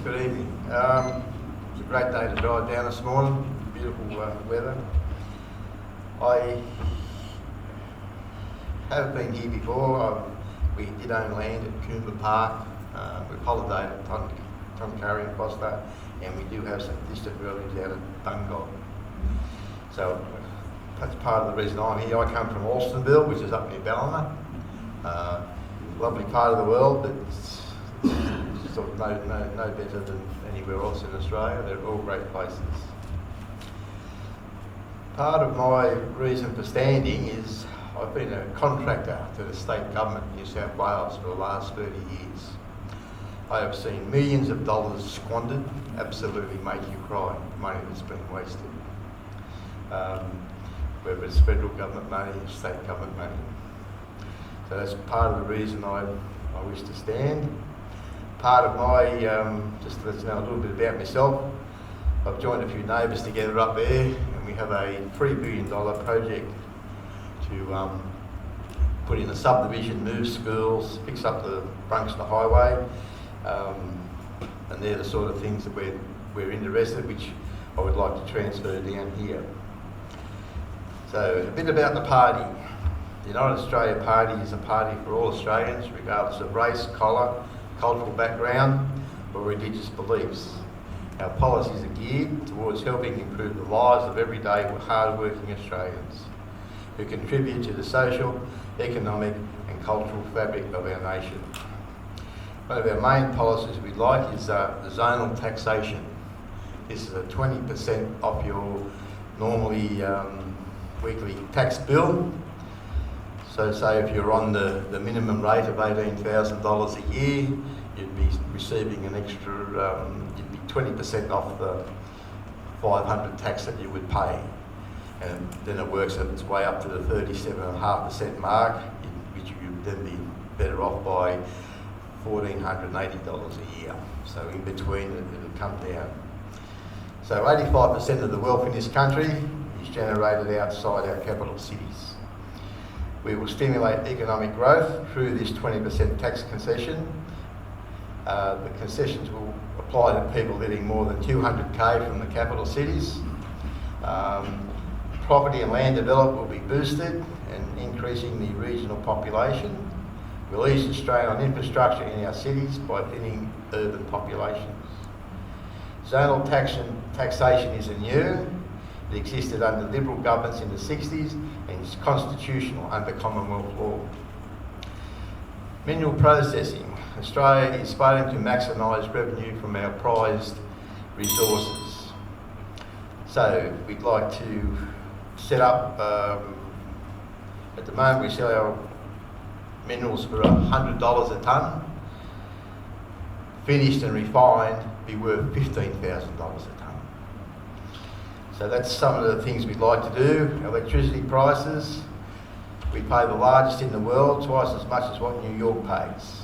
good evening. It was a great day to drive down this morning, beautiful weather. I have been here before. We did own land at Coomba Park. We've holidayed at Tonkarri and Foster, and we do have some distant relatives out at Dungog. So that's part of the reason I'm here. I come from Alstonville, which is up near Ballina. Lovely part of the world, but it's sort of no better than anywhere else in Australia. They're all great places. Part of my reason for standing is I've been a contractor to the state government in New South Wales for the last 30 years. I have seen millions of dollars squandered, absolutely make you cry, money that's been wasted. Whether it's federal government money or state government money. So that's part of the reason I wish to stand. Part of my, just to let you know a little bit about myself, I've joined a few neighbours together up there, and we have a $3 billion project to put in a subdivision, move schools, fix up the Brunswick Highway, and they're the sort of things that we're interested, which I would like to transfer down here. So a bit about the party. The United Australia Party is a party for all Australians, regardless of race, colour, cultural background or religious beliefs. Our policies are geared towards helping improve the lives of everyday hard-working Australians who contribute to the social, economic and cultural fabric of our nation. One of our main policies we'd like is the zonal taxation. This is a 20% off your normally weekly tax bill. So say if you're on the minimum rate of $18,000 a year, you'd be receiving an extra, you'd be 20% off the $500 tax that you would pay. And then it works its way up to the 37.5% mark, which you'd then be better off by $1,480 a year. So in between it'll come down. So 85% of the wealth in this country is generated outside our capital cities. We will stimulate economic growth through this 20% tax concession. The concessions will apply to people living more than 200k from the capital cities. Property and land development will be boosted and increasing the regional population. We'll ease the strain on infrastructure in our cities by thinning urban populations. Zonal taxation isn't new. It existed under Liberal governments in the 60s and is constitutional under Commonwealth law. Mineral processing. Australia is fighting to maximise revenue from our prized resources. So we'd like to set up, at the moment we sell our minerals for $100 a tonne. Finished and refined, be worth $15,000 a tonne. So that's some of the things we'd like to do. Electricity prices, we pay the largest in the world, twice as much as what New York pays.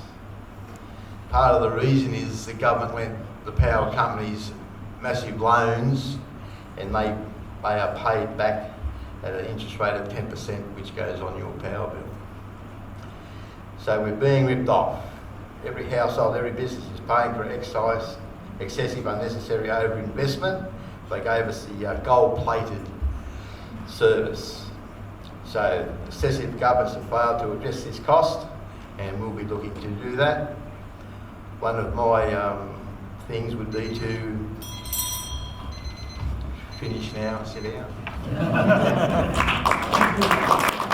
Part of the reason is the government lent the power companies massive loans, and they are paid back at an interest rate of 10%, which goes on your power bill. So we're being ripped off. Every household, every business is paying for excessive unnecessary overinvestment. They gave us the gold-plated service. So successive governments have failed to address this cost, and we'll be looking to do that. One of my things would be to finish now and sit down.